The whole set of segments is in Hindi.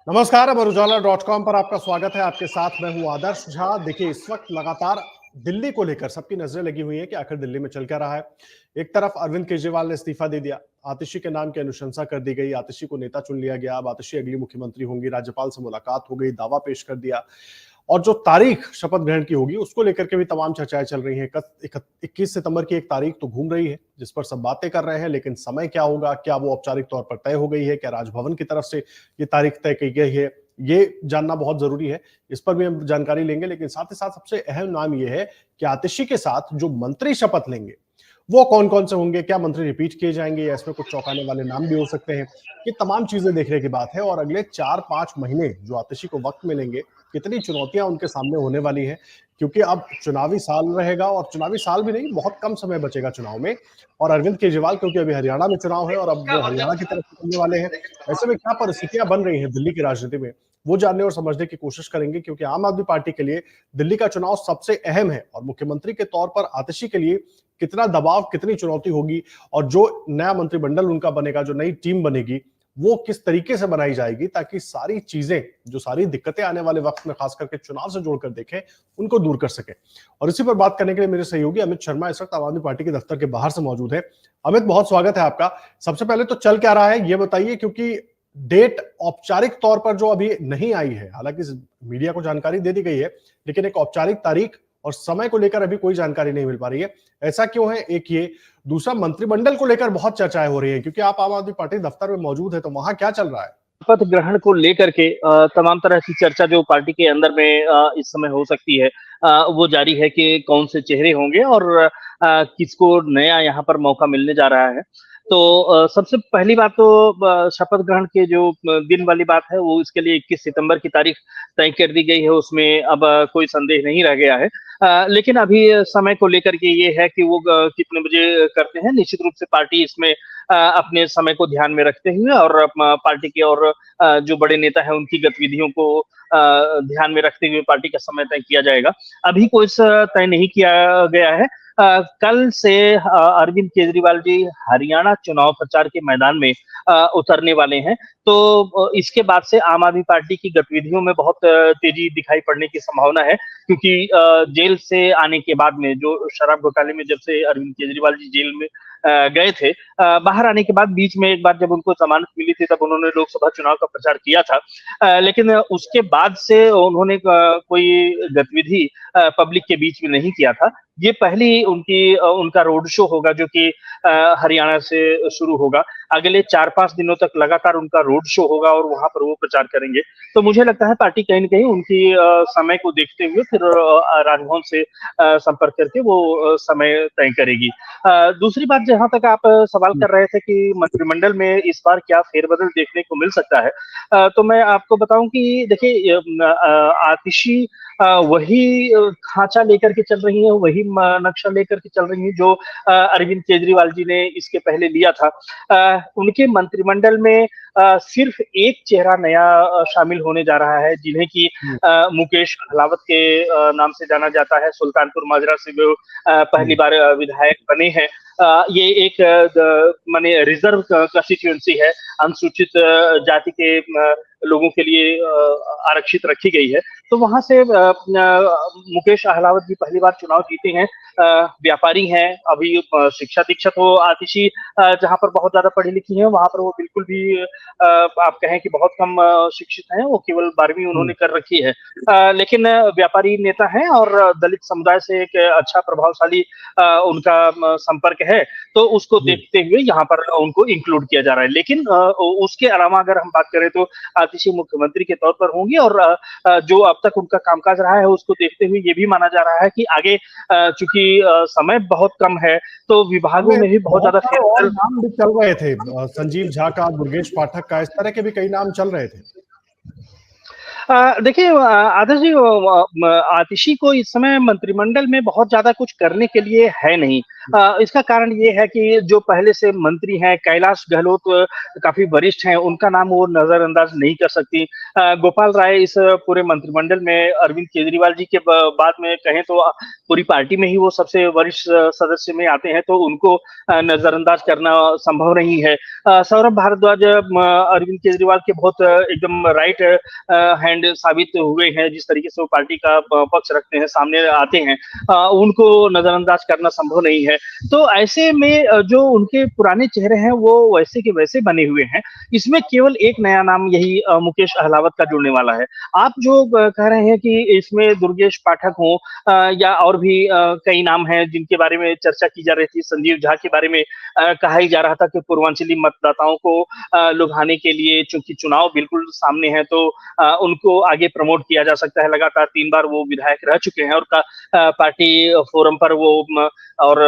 नमस्कार, अमर उजाला.com पर आपका स्वागत है। आपके साथ मैं हूं आदर्श झा। देखिए, इस वक्त लगातार दिल्ली को लेकर सबकी नजरें लगी हुई हैं कि आखिर दिल्ली में चल क्या रहा है। एक तरफ अरविंद केजरीवाल ने इस्तीफा दे दिया, आतिशी के नाम की अनुशंसा कर दी गई, आतिशी को नेता चुन लिया गया। अब आतिशी अगली मुख्यमंत्री होंगी, राज्यपाल से मुलाकात हो गई, दावा पेश कर दिया और जो तारीख शपथ ग्रहण की होगी उसको लेकर के भी तमाम चर्चाएं चल रही हैं। 21 सितंबर की एक तारीख तो घूम रही है जिस पर सब बातें कर रहे हैं, लेकिन समय क्या होगा, क्या वो औपचारिक तौर पर तय हो गई है, क्या राजभवन की तरफ से ये तारीख तय की गई है, ये जानना बहुत जरूरी है। इस पर भी हम जानकारी लेंगे, लेकिन साथ ही साथ सबसे अहम नाम ये है कि आतिशी के साथ जो मंत्री शपथ लेंगे वो कौन कौन से होंगे, क्या मंत्री रिपीट किए जाएंगे या इसमें कुछ चौंकाने वाले नाम भी हो सकते हैं। ये तमाम चीजें देखने की बात है और अगले 4-5 महीने जो आतिशी को वक्त मिलेंगे, कितनी चुनौतियां उनके सामने होने वाली है, क्योंकि अब चुनावी साल रहेगा और चुनावी साल भी नहीं, बहुत कम समय बचेगा चुनाव में। और अरविंद केजरीवाल क्योंकि अभी हरियाणा में चुनाव है और अब वो हरियाणा की तरफ निकलने वाले हैं, ऐसे में क्या परिस्थितियां बन रही हैं दिल्ली की राजनीति में, वो जानने और समझने की कोशिश करेंगे। क्योंकि आम आदमी पार्टी के लिए दिल्ली का चुनाव सबसे अहम है और मुख्यमंत्री के तौर पर आतिशी के लिए कितना दबाव, कितनी चुनौती होगी और जो नया मंत्रिमंडल उनका बनेगा, जो नई टीम बनेगी, वो किस तरीके से बनाई जाएगी ताकि सारी चीजें, जो सारी दिक्कतें आने वाले वक्त में खास करके चुनाव से जोड़कर देखें, उनको दूर कर सके। और इसी पर बात करने के लिए मेरे सहयोगी अमित शर्मा इस वक्त आम आदमी पार्टी के दफ्तर के बाहर से मौजूद है। अमित, बहुत स्वागत है आपका। सबसे पहले तो चल क्या रहा है ये बताइए, क्योंकि डेट औपचारिक तौर पर जो अभी नहीं आई है, हालांकि मीडिया को जानकारी दे दी गई है, लेकिन एक औपचारिक तारीख और समय को लेकर अभी कोई जानकारी नहीं मिल पा रही है। ऐसा क्यों है? एक ये, दूसरा मंत्रिमंडल को लेकर बहुत चर्चाएं हो रही है, क्योंकि आप आम आदमी पार्टी दफ्तर में मौजूद है, तो वहां क्या चल रहा है? शपथ ग्रहण को लेकर के तमाम तरह की चर्चा जो पार्टी के अंदर में इस समय हो सकती है, वो जारी है कि कौन से चेहरे होंगे और किसको नया यहाँ पर मौका मिलने जा रहा है। तो सबसे पहली बात तो शपथ ग्रहण के जो दिन वाली बात है, वो इसके लिए 21 सितंबर की तारीख तय कर दी गई है। उसमें अब कोई संदेह नहीं रह गया है। लेकिन अभी समय को लेकर के ये है कि वो कितने बजे करते हैं। निश्चित रूप से पार्टी इसमें अपने समय को ध्यान में रखते हुए और पार्टी के और जो बड़े नेता हैं उनकी गतिविधियों को ध्यान में रखते हुए पार्टी का समय तय किया जाएगा। अभी कोई तय नहीं किया गया है। कल से अरविंद केजरीवाल जी हरियाणा चुनाव प्रचार के मैदान में उतरने वाले हैं। तो इसके बाद से आम आदमी पार्टी की गतिविधियों में बहुत तेजी दिखाई पड़ने की संभावना है, क्योंकि जेल से आने के बाद में, जो शराब घोटाले में जब से अरविंद केजरीवाल जी जेल में गए थे, बाहर आने के बाद बीच में एक बार जब उनको जमानत मिली थी, तब उन्होंने लोकसभा चुनाव का प्रचार किया था। लेकिन उसके बाद से उन्होंने कोई गतिविधि पब्लिक के बीच में नहीं किया था। ये पहली उनका रोड शो होगा जो कि हरियाणा से शुरू होगा। अगले 4-5 दिनों तक लगातार उनका रोड शो होगा और वहां पर वो प्रचार करेंगे। तो मुझे लगता है पार्टी कहीं न कहीं उनकी समय को देखते हुए फिर राजभवन से संपर्क करके वो समय तय करेगी। दूसरी बात, जहां तक आप सवाल कर रहे थे कि मंत्रिमंडल में इस बार क्या फेरबदल देखने को मिल सकता है, तो मैं आपको बताऊं कि देखिए, आतिशी वही खांचा लेकर के चल रही है, वही नक्शा लेकर के चल रही है जो अरविंद केजरीवाल जी ने इसके पहले लिया था। उनके मंत्रिमंडल में सिर्फ एक चेहरा नया शामिल होने जा रहा है, जिन्हें कि मुकेश अहलावत के नाम से जाना जाता है। सुल्तानपुर माजरा से वो पहली बार विधायक बने हैं। ये एक माने रिजर्व कंस्टिट्यूएंसी है, अनुसूचित जाति के लोगों के लिए आरक्षित रखी गई है। तो वहां से मुकेश अहलावत जी पहली बार चुनाव जीते हैं। व्यापारी हैं, अभी शिक्षा दीक्षित हो आतिशी जहां पर बहुत ज्यादा पढ़ी लिखी हैं, वहां पर वो बिल्कुल भी आप कहें कि बहुत कम शिक्षित हैं। वो केवल 12वीं उन्होंने कर रखी है। लेकिन व्यापारी नेता हैं और दलित समुदाय से एक अच्छा प्रभावशाली उनका संपर्क है। तो उसको देखते हुए यहाँ पर उनको इंक्लूड किया जा रहा है। लेकिन उसके अलावा अगर हम बात करें तो आतिशी मुख्यमंत्री के तौर पर होंगे और जो अब तक उनका कामकाज रहा है उसको देखते हुए ये भी माना जा रहा है कि आगे चूंकि समय बहुत कम है, तो विभागों में भी बहुत ज्यादा सारे और नाम भी चल रहे थे, संजीव झा का, दुर्गेश पाठक का, इस तरह के भी कई नाम चल रहे थे। देखिए आदर्श जी, आतिशी को इस समय मंत्रिमंडल में बहुत ज्यादा कुछ करने के लिए है नहीं। इसका कारण ये है कि जो पहले से मंत्री हैं कैलाश गहलोत काफी वरिष्ठ हैं, उनका नाम वो नजरअंदाज नहीं कर सकती। गोपाल राय इस पूरे मंत्रिमंडल में अरविंद केजरीवाल जी के बाद में कहें तो पूरी पार्टी में ही वो सबसे वरिष्ठ सदस्य में आते हैं, तो उनको नजरअंदाज करना संभव नहीं है। सौरभ भारद्वाज अरविंद केजरीवाल के बहुत एकदम राइट हैंड साबित हुए हैं, जिस तरीके से वो पार्टी का पक्ष रखते हैं, सामने आते हैं, उनको नजरअंदाज करना संभव नहीं है। तो ऐसे में जो उनके पुराने चेहरे हैं वो वैसे के वैसे बने हुए हैं। इसमें केवल एक नया नाम यही मुकेश अहलावत का जुड़ने वाला है। आप जो कह रहे हैं कि इसमें दुर्गेश पाठक हो या और भी कई नाम हैं जिनके बारे में चर्चा की जा रही थी, संजीव झा के बारे में कहा ही जा रहा था कि पूर्वांचली मतदाताओं को लुभाने के लिए, चूंकि चुनाव बिल्कुल सामने है, तो उनको आगे प्रमोट किया जा सकता है। लगातार 3 बार वो विधायक रह चुके हैं और पार्टी फोरम पर वो और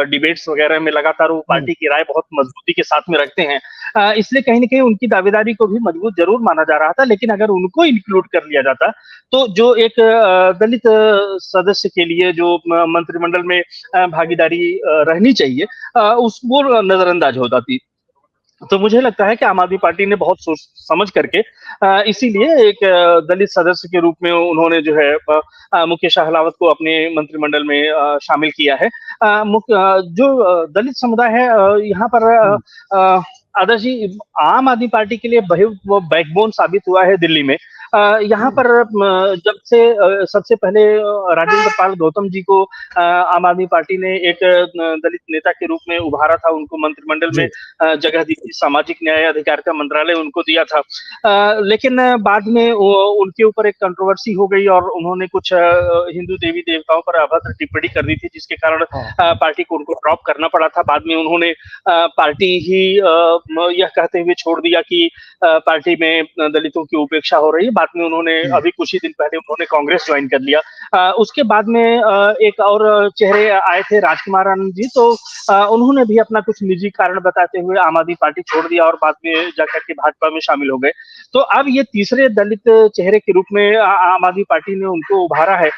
डिबेट्स वगैरह में लगातार वो पार्टी की राय बहुत मजबूती के साथ में रखते हैं। इसलिए कहीं ना कहीं उनकी दावेदारी को भी मजबूत जरूर माना जा रहा था, लेकिन अगर उनको इंक्लूड कर लिया जाता तो जो एक दलित सदस्य के लिए जो मंत्रिमंडल में भागीदारी रहनी चाहिए, उस वो नजरअंदाज हो जाती। तो मुझे लगता है कि आम आदमी पार्टी ने बहुत सोच समझ करके इसीलिए एक दलित सदस्य के रूप में उन्होंने जो है मुकेश अहलावत को अपने मंत्रिमंडल में शामिल किया है। जो दलित समुदाय है यहाँ पर आदर्श जी, आम आदमी पार्टी के लिए वो बैकबोन साबित हुआ है दिल्ली में। यहाँ पर जब से सबसे पहले राजेंद्र पाल गौतम जी को आम आदमी पार्टी ने एक दलित नेता के रूप में उभारा था, उनको मंत्रिमंडल में जगह दी थी, सामाजिक न्याय अधिकारिता मंत्रालय उनको दिया था। लेकिन बाद में उनके ऊपर एक कंट्रोवर्सी हो गई और उन्होंने कुछ हिंदू देवी देवताओं पर अभद्र टिप्पणी कर दी थी, जिसके कारण पार्टी को उनको ड्रॉप करना पड़ा था। बाद में उन्होंने पार्टी ही यह कहते हुए छोड़ दिया कि पार्टी में दलितों की उपेक्षा हो रही है। बाद में उन्होंने अभी कुछ ही दिन पहले उन्होंने कांग्रेस ज्वाइन कर लिया। उसके बाद में एक और चेहरे आए थे, राजकुमार आनंद जी, तो उन्होंने भी अपना कुछ निजी कारण बताते हुए आम आदमी पार्टी छोड़ दिया और बाद में जाकर के भाजपा में शामिल हो गए। तो अब ये तीसरे दलित चेहरे के रूप में आम आदमी पार्टी ने उनको उभारा है,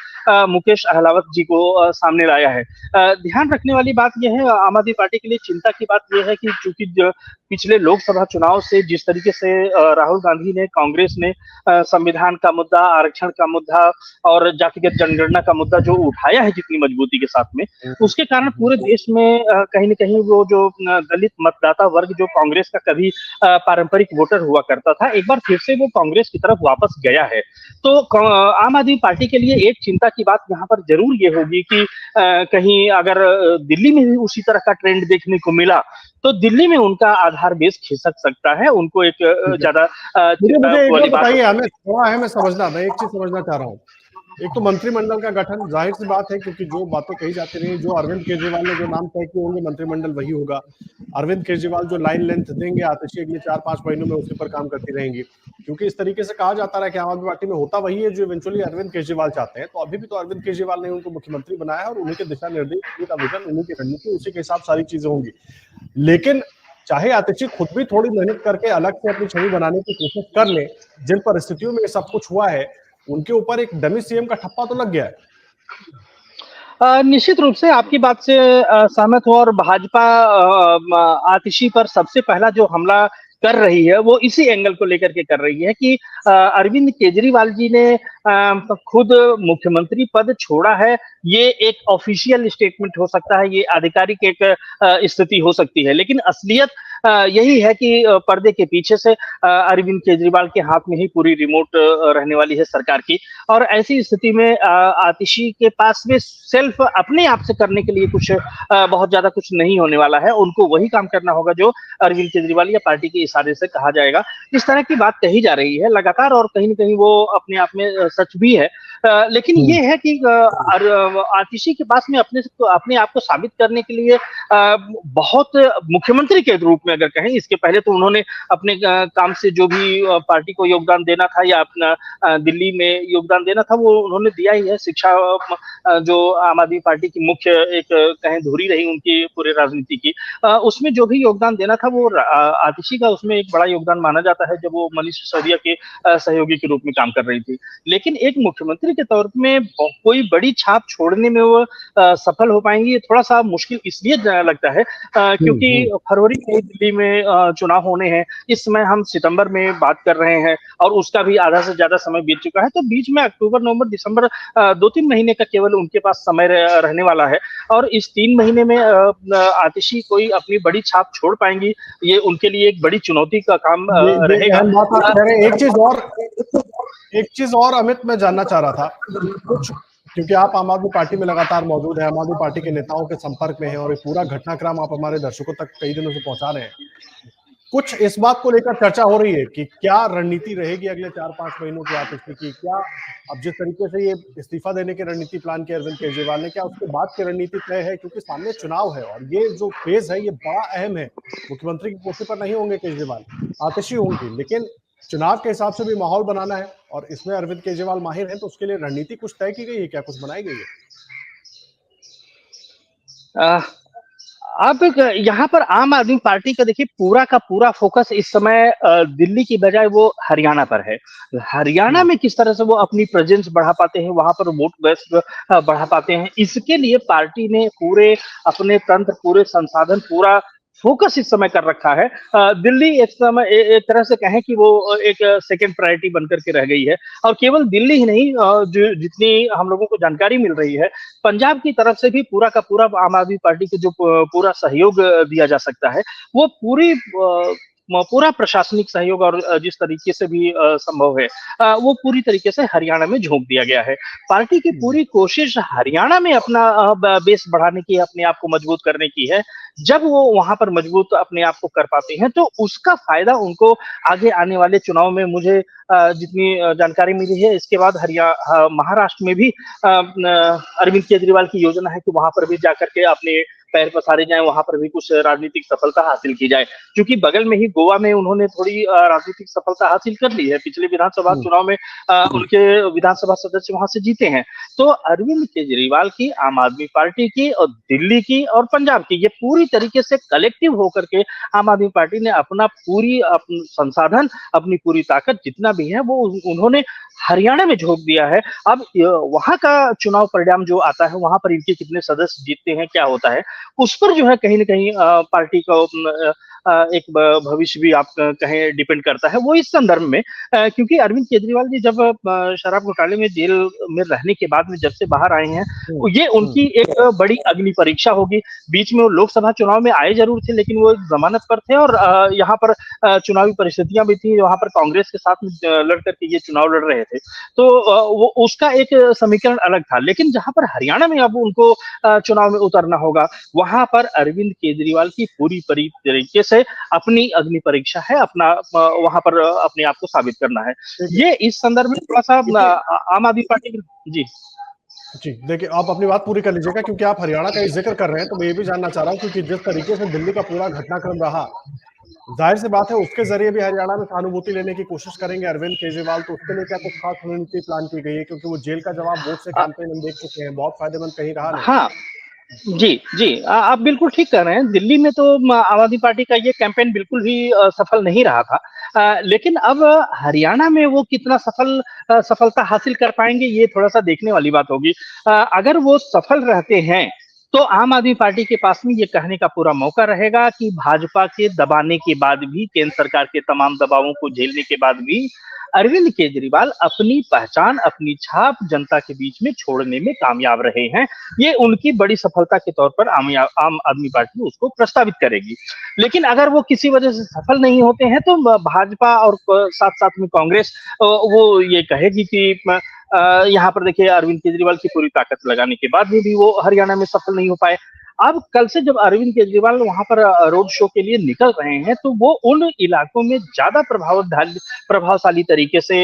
मुकेश अहलावत जी को सामने लाया है। ध्यान रखने वाली बात यह है, आम आदमी पार्टी के लिए चिंता की बात यह है कि चूंकि पिछले लोकसभा चुनाव से जिस तरीके से राहुल गांधी ने, कांग्रेस ने संविधान का मुद्दा, आरक्षण का मुद्दा और जातिगत जनगणना का मुद्दा जो उठाया है जितनी मजबूती के साथ में, उसके कारण पूरे देश में कहीं न कहीं वो जो दलित मतदाता वर्ग जो कांग्रेस का कभी पारंपरिक वोटर हुआ करता था, एक बार फिर से वो कांग्रेस की तरफ वापस गया है। तो आम आदमी पार्टी के लिए एक चिंता की बात यहाँ पर जरूर ये होगी कि कहीं अगर दिल्ली में भी उसी तरह का ट्रेंड देखने को मिला तो दिल्ली में उनका आधार बेस खिसक सकता है। उनको एक ज्यादा मुझे एक बात बताइए, हमें थोड़ा है, मैं एक चीज समझना चाह रहा हूँ। एक तो मंत्रिमंडल का गठन जाहिर सी बात है, क्योंकि जो बातें कही जाती रही, जो अरविंद केजरीवाल ने जो नाम तय किए होंगे मंत्रिमंडल वही होगा। अरविंद केजरीवाल जो लाइन लेंथ देंगे आतिशी अगले 4-5 महीनों में उसी पर काम करती रहेंगी, क्योंकि इस तरीके से कहा जाता रहा कि आम आदमी पार्टी में होता वही है जो इवेंचुअली अरविंद केजरीवाल चाहते हैं। तो अभी भी तो अरविंद केजरीवाल ने उनको मुख्यमंत्री बनाया है और उन्हीं के दिशा निर्देश, उन्हीं का विजन, उन्हीं की रणनीति, उसी के हिसाब सारी चीजें होंगी। लेकिन चाहे आतिशी खुद भी थोड़ी मेहनत करके अलग से अपनी छवि बनाने की कोशिश कर ले, जिन परिस्थितियों में सब कुछ हुआ है उनके ऊपर एक डमी सीएम का ठप्पा तो लग गया है। निश्चित रूप से आपकी बात से सहमत हूं और भाजपा आतिशी पर सबसे पहला जो हमला कर रही है वो इसी एंगल को लेकर के कर रही है कि अरविंद केजरीवाल जी ने खुद मुख्यमंत्री पद छोड़ा है। ये एक ऑफिशियल स्टेटमेंट हो सकता है, ये आधिकारिक एक स्थिति हो सकती है, लेकिन असलियत यही है कि पर्दे के पीछे से अरविंद केजरीवाल के हाथ में ही पूरी रिमोट रहने वाली है सरकार की। और ऐसी स्थिति में आतिशी के पास में सेल्फ अपने आप से करने के लिए कुछ बहुत ज्यादा कुछ नहीं होने वाला है। उनको वही काम करना होगा जो अरविंद केजरीवाल या पार्टी के इशारे से कहा जाएगा। इस तरह की बात कही जा रही है लगातार और कहीं न कहीं वो अपने आप में सच भी है। लेकिन ये है कि आतिशी के पास में अपने आप को साबित करने के लिए बहुत मुख्यमंत्री के रूप में अगर कहें, इसके पहले तो उन्होंने अपने काम से जो भी पार्टी को योगदान देना था या अपना दिल्ली में योगदान देना था वो उन्होंने दिया ही है। शिक्षा जो आम आदमी पार्टी की मुख्य एक कहें धुरी रही उनकी पूरे राजनीति की, उसमें जो भी योगदान देना था वो आतिशी का उसमें एक बड़ा योगदान माना जाता है जब वो मनीष सिसोदिया के सहयोगी के रूप में काम कर रही थी। लेकिन एक मुख्यमंत्री मुख्यमंत्री के तौर में कोई बड़ी छाप छोड़ने में वो सफल हो पाएंगी, ये थोड़ा सा मुश्किल इसलिए लगता है क्योंकि फरवरी में दिल्ली में चुनाव होने हैं। इस समय हम सितंबर में बात कर रहे हैं और उसका भी आधा से ज्यादा समय बीत चुका है, तो बीच में अक्टूबर, नवंबर, दिसंबर 2-3 महीने का केवल उनके पास समय रहने वाला है और इस 3 महीने में आतिशी कोई अपनी बड़ी छाप छोड़ पाएंगी, ये उनके लिए एक बड़ी चुनौती का काम ये रहेगा। अहम बात आप कह रहे हैं। एक चीज और अमित मैं जानना चाह रहा था, कुछ क्योंकि आप आम आदमी पार्टी में लगातार मौजूद है, आम आदमी पार्टी के नेताओं के संपर्क में हैं और एक पूरा घटनाक्रम आप हमारे दर्शकों तक कई दिनों से पहुंचा रहे हैं। कुछ इस बात को लेकर चर्चा हो रही है कि क्या रणनीति रहेगी अगले 4-5 महीनों की आतिशी की, क्या अब जिस तरीके से ये इस्तीफा देने की रणनीति प्लान की अरविंद केजरीवाल ने, क्या उसके बाद की रणनीति तय है? क्योंकि सामने चुनाव है और ये जो फेज है ये बड़ा अहम है। मुख्यमंत्री की कुर्सी पर नहीं होंगे केजरीवाल, आतिशी होंगी, लेकिन चुनाव के हिसाब से भी माहौल बनाना है और इसमें अरविंद केजरीवाल माहिर हैं, तो उसके लिए रणनीति कुछ तय की गई है क्या, कुछ बनाई गई है? आप यहाँ पर आम आदमी पार्टी का देखिए पूरा का पूरा फोकस इस समय दिल्ली की बजाय वो हरियाणा पर है। हरियाणा में किस तरह से वो अपनी प्रेजेंस बढ़ा पाते हैं, वहां पर वोट बेस बढ़ा पाते हैं, इसके लिए पार्टी ने पूरे अपने तंत्र, पूरे संसाधन, पूरा फोकस इस समय कर रखा है। दिल्ली एक समय एक तरह से कहें कि वो एक सेकंड प्रायोरिटी बनकर के रह गई है और केवल दिल्ली ही नहीं, जो जितनी हम लोगों को जानकारी मिल रही है, पंजाब की तरफ से भी पूरा का पूरा आम आदमी पार्टी को जो पूरा सहयोग दिया जा सकता है, वो पूरा प्रशासनिक सहयोग और जिस तरीके से भी संभव है, वो पूरी तरीके से हरियाणा में झोंक दिया गया है। पार्टी की पूरी कोशिश हरियाणा में अपना बेस बढ़ाने की, अपने आप को मजबूत करने की है। जब वो वहां पर मजबूत अपने आप को कर पाते हैं, तो उसका फायदा उनको आगे आने वाले चुनाव में, मुझे जितनी जानकारी मिली है, इसके बाद महाराष्ट्र में भी अरविंद केजरीवाल की योजना है कि वहां पर भी जाकर के अपने पैर पसारे जाए, वहां पर भी कुछ राजनीतिक सफलता हासिल की जाए, क्योंकि बगल में ही गोवा में उन्होंने थोड़ी राजनीतिक सफलता हासिल कर ली है। पिछले विधानसभा चुनाव में उनके विधानसभा सदस्य वहां से जीते हैं। तो अरविंद केजरीवाल की, आम आदमी पार्टी की और दिल्ली की और पंजाब की, ये पूरी तरीके से कलेक्टिव होकर के आम आदमी पार्टी ने अपना संसाधन, अपनी पूरी ताकत जितना भी है वो उन्होंने हरियाणा में झोंक दिया है। अब वहां का चुनाव परिणाम जो आता है, वहां पर इनके कितने सदस्य जीतते हैं, क्या होता है, उस पर जो है कहीं ना कहीं पार्टी का एक भविष्य भी आप कहें डिपेंड करता है। वो इस संदर्भ में क्योंकि अरविंद केजरीवाल जी जब शराब घोटाले में जेल में रहने के बाद में जब से बाहर आए हैं, ये उनकी एक बड़ी अग्नि परीक्षा होगी। बीच में वो लोकसभा चुनाव में आए जरूर थे, लेकिन वो जमानत पर थे और यहाँ पर चुनावी परिस्थितियां भी थी, वहां पर कांग्रेस के साथ लड़ करके ये चुनाव लड़ रहे थे, तो वो उसका एक समीकरण अलग था। लेकिन जहां पर हरियाणा में अब उनको चुनाव में उतरना होगा, वहां पर अरविंद केजरीवाल की पूरी तरीके से अपनी अग्नि परीक्षा है, अपना वहां पर अपने आप को साबित करना है। ये इस संदर्भ में थोड़ा सा आम आदमी पार्टी जी जी, देखिए आप अपनी बात पूरी कर लीजिएगा, क्योंकि आप हरियाणा का जिक्र कर रहे हैं, तो मैं ये भी जानना चाह रहा हूँ, क्योंकि जिस तरीके से दिल्ली का पूरा घटनाक्रम रहा, जाहिर सी बात है उसके जरिए भी हरियाणा में सहानुभूति लेने की कोशिश करेंगे अरविंद केजरीवाल, तो उसके लिए क्या कुछ खास रणनीति प्लान की गई है? क्योंकि वो जेल का जवाब वोट से कैंपेन हम देख चुके हैं, बहुत फायदेमंद कहीं रहा नहीं। हाँ जी जी, आप बिल्कुल ठीक कह रहे हैं। दिल्ली में तो आम आदमी पार्टी का ये कैंपेन बिल्कुल भी सफल नहीं रहा था, लेकिन अब हरियाणा में वो कितना सफलता हासिल कर पाएंगे, ये थोड़ा सा देखने वाली बात होगी। अगर वो सफल रहते हैं, तो आम आदमी पार्टी के पास में ये कहने का पूरा मौका रहेगा कि भाजपा के दबाने के बाद भी, केंद्र सरकार के तमाम दबावों को झेलने के बाद भी, अरविंद केजरीवाल अपनी पहचान, अपनी छाप जनता के बीच में छोड़ने में कामयाब रहे हैं। ये उनकी बड़ी सफलता के तौर पर आम आदमी पार्टी उसको प्रस्तावित करेगी। लेकिन अगर वो किसी वजह से सफल नहीं होते हैं, तो भाजपा और साथ साथ में कांग्रेस वो ये कहेगी कि यहाँ पर देखिए अरविंद केजरीवाल की पूरी ताकत लगाने के बाद भी वो हरियाणा में सफल नहीं हो पाए। अब कल से जब अरविंद केजरीवाल वहां पर रोड शो के लिए निकल रहे हैं, तो वो उन इलाकों में ज्यादा प्रभावशाली तरीके से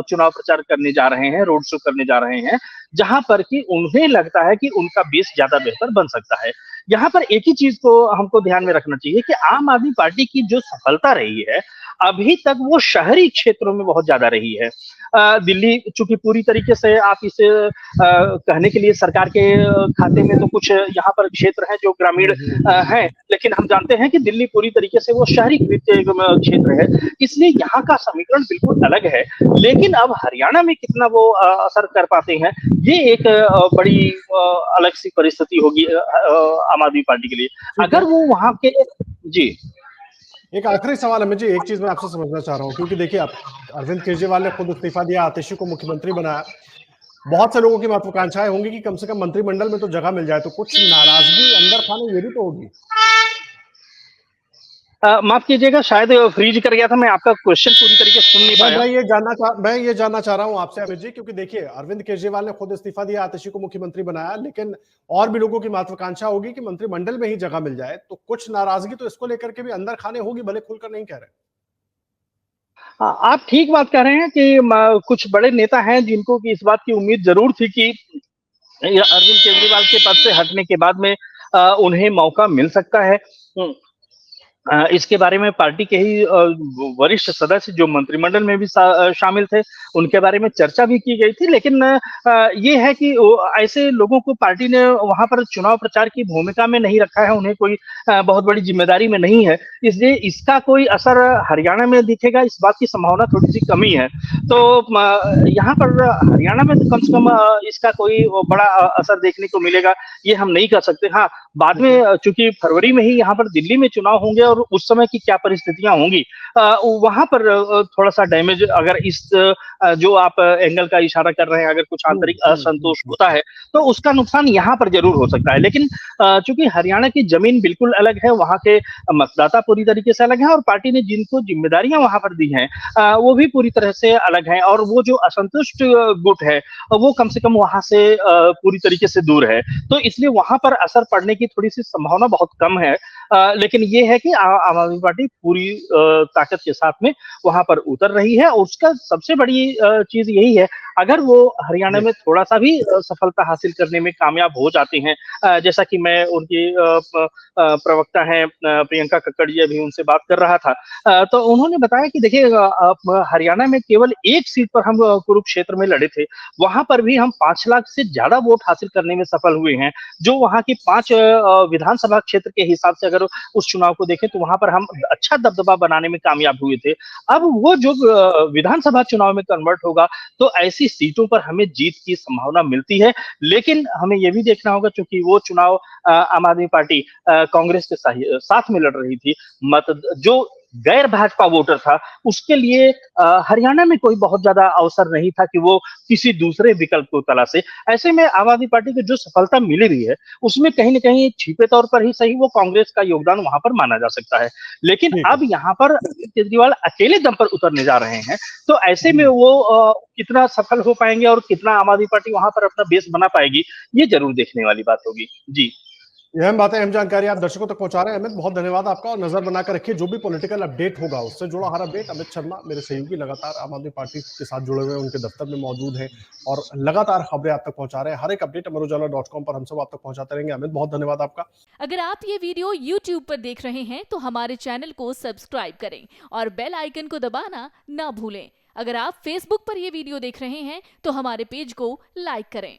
चुनाव प्रचार करने जा रहे हैं, रोड शो करने जा रहे हैं, जहां पर कि उन्हें लगता है कि उनका बेस ज्यादा बेहतर बन सकता है। यहाँ पर एक ही चीज को हमको ध्यान में रखना चाहिए कि आम आदमी पार्टी की जो सफलता रही है, अभी तक वो शहरी क्षेत्रों में बहुत ज्यादा रही है। दिल्ली चूंकि पूरी तरीके से आप इसे कहने के लिए सरकार के खाते में तो कुछ यहाँ पर क्षेत्र हैं जो ग्रामीण हैं, लेकिन हम जानते हैं कि दिल्ली पूरी तरीके से वो शहरी क्षेत्र है, इसलिए यहाँ का समीकरण बिल्कुल अलग है। लेकिन अब हरियाणा में कितना वो असर कर पाते हैं, ये एक बड़ी अलग सी परिस्थिति होगी आम आदमी पार्टी के लिए। अगर वो वहां के जी एक आखिरी सवाल अमित जी, एक चीज मैं आपसे समझना चाह रहा हूँ, क्योंकि देखिए आप अरविंद केजरीवाल ने खुद इस्तीफा दिया, आतिशी को मुख्यमंत्री बनाया। बहुत से लोगों की महत्वाकांक्षाएं होंगी कि कम से कम मंत्रिमंडल में तो जगह मिल जाए, तो कुछ नाराजगी अंदर खाने ये भी तो होगी। माफ कीजिएगा, शायद फ्रीज कर गया था, मैं आपका क्वेश्चन पूरी तरीके से सुन नहीं पाया। मैं ये जानना चाह रहा हूं आपसे अमित जी, क्योंकि देखिए अरविंद केजरीवाल ने खुद इस्तीफा दिया, आतिशी को मुख्यमंत्री बनाया, लेकिन और भी लोगों की महत्वाकांक्षा होगी कि मंत्रिमंडल में ही जगह मिल जाए, तो कुछ नाराजगी तो इसको लेकर के भी अंदर खाने होगी, भले खुलकर नहीं कह रहे। आप ठीक बात कह रहे हैं कि कुछ बड़े नेता हैं जिनको कि इस बात की उम्मीद जरूर थी कि अरविंद केजरीवाल के पद से हटने के बाद में उन्हें मौका मिल सकता है। इसके बारे में पार्टी के ही वरिष्ठ सदस्य जो मंत्रिमंडल में भी शामिल थे, उनके बारे में चर्चा भी की गई थी। लेकिन ये है कि ऐसे लोगों को पार्टी ने वहां पर चुनाव प्रचार की भूमिका में नहीं रखा है, उन्हें कोई बहुत बड़ी जिम्मेदारी में नहीं है, इसलिए इसका कोई असर हरियाणा में दिखेगा, इस बात की संभावना थोड़ी सी कमी है। तो यहाँ पर हरियाणा में तो कम से कम इसका कोई बड़ा असर देखने को मिलेगा, ये हम नहीं कह सकते। हाँ, बाद में चूंकि फरवरी में ही यहाँ पर दिल्ली में चुनाव होंगे और उस समय की क्या परिस्थितियां होंगी, वहां पर थोड़ा सा डैमेज, अगर इस जो आप एंगल का इशारा कर रहे हैं, अगर कुछ आंतरिक असंतोष होता है तो उसका नुकसान यहाँ पर जरूर हो सकता है। लेकिन चूंकि हरियाणा की जमीन बिल्कुल अलग है, वहां के मतदाता पूरी तरीके से अलग है और पार्टी ने जिनको जिम्मेदारियां वहां पर दी हैं वो भी पूरी तरह से अलग है, और वो जो असंतुष्ट गुट है वो कम से कम वहां से पूरी तरीके से दूर है, तो इसलिए वहां पर असर पड़ने की थोड़ी सी संभावना बहुत कम है। लेकिन ये है कि आम आदमी पार्टी पूरी ताकत के साथ में वहां पर उतर रही है, और उसका सबसे बड़ी चीज यही है, अगर वो हरियाणा में थोड़ा सा भी सफलता हासिल करने में कामयाब हो जाते हैं, जैसा कि मैं उनकी प्रवक्ता हैं प्रियंका कक्कड़ जी, अभी उनसे बात कर रहा था, तो उन्होंने बताया कि देखिए हरियाणा में केवल एक सीट पर हम कुरुक्षेत्र में लड़े थे, वहां पर भी हम 5 लाख से ज्यादा वोट हासिल करने में सफल हुए हैं, जो वहां की 5 विधानसभा क्षेत्र के हिसाब से अगर उस चुनाव को देखें तो वहां पर हम अच्छा दबदबा बनाने में कामयाब हुए थे। अब वो जो विधानसभा चुनाव में कन्वर्ट होगा तो ऐसी सीटों पर हमें जीत की संभावना मिलती है, लेकिन हमें यह भी देखना होगा, क्योंकि वो चुनाव आम आदमी पार्टी कांग्रेस के साथ में लड़ रही थी, मत जो गैर भाजपा वोटर था उसके लिए हरियाणा में कोई बहुत ज्यादा अवसर नहीं था कि वो किसी दूसरे विकल्प को तलाशे। ऐसे में आम आदमी पार्टी को जो सफलता मिली रही है उसमें कहीं ना कहीं छिपे तौर पर ही सही वो कांग्रेस का योगदान वहां पर माना जा सकता है। लेकिन अब यहाँ पर केजरीवाल अकेले दम पर उतरने जा रहे हैं, तो ऐसे में वो कितना सफल हो पाएंगे और कितना आम आदमी पार्टी वहां पर अपना बेस बना पाएगी, ये जरूर देखने वाली बात होगी। जी, ये अहम बातें, अहम जानकारी आप दर्शकों तक पहुंचा रहे हैं। अमित, बहुत धन्यवाद आपका, और नजर बनाकर रखिए जो भी पॉलिटिकल अपडेट होगा उससे जुड़ा हर अपडेट। अमित शर्मा मेरे सहयोगी लगातार आम आदमी पार्टी के साथ जुड़े हुए हैं, उनके दफ्तर में मौजूद हैं और लगातार खबरें आप तक पहुंचा रहे हैं। हर एक अपडेट amarujala.com पर हम सब आप तक पहुंचाते रहेंगे। अमित, बहुत धन्यवाद आपका। अगर आप ये वीडियो YouTube पर देख रहे हैं तो हमारे चैनल को सब्सक्राइब करें और बेल आइकन को दबाना ना भूलें। अगर आप Facebook पर यह वीडियो देख रहे हैं तो हमारे पेज को लाइक करें।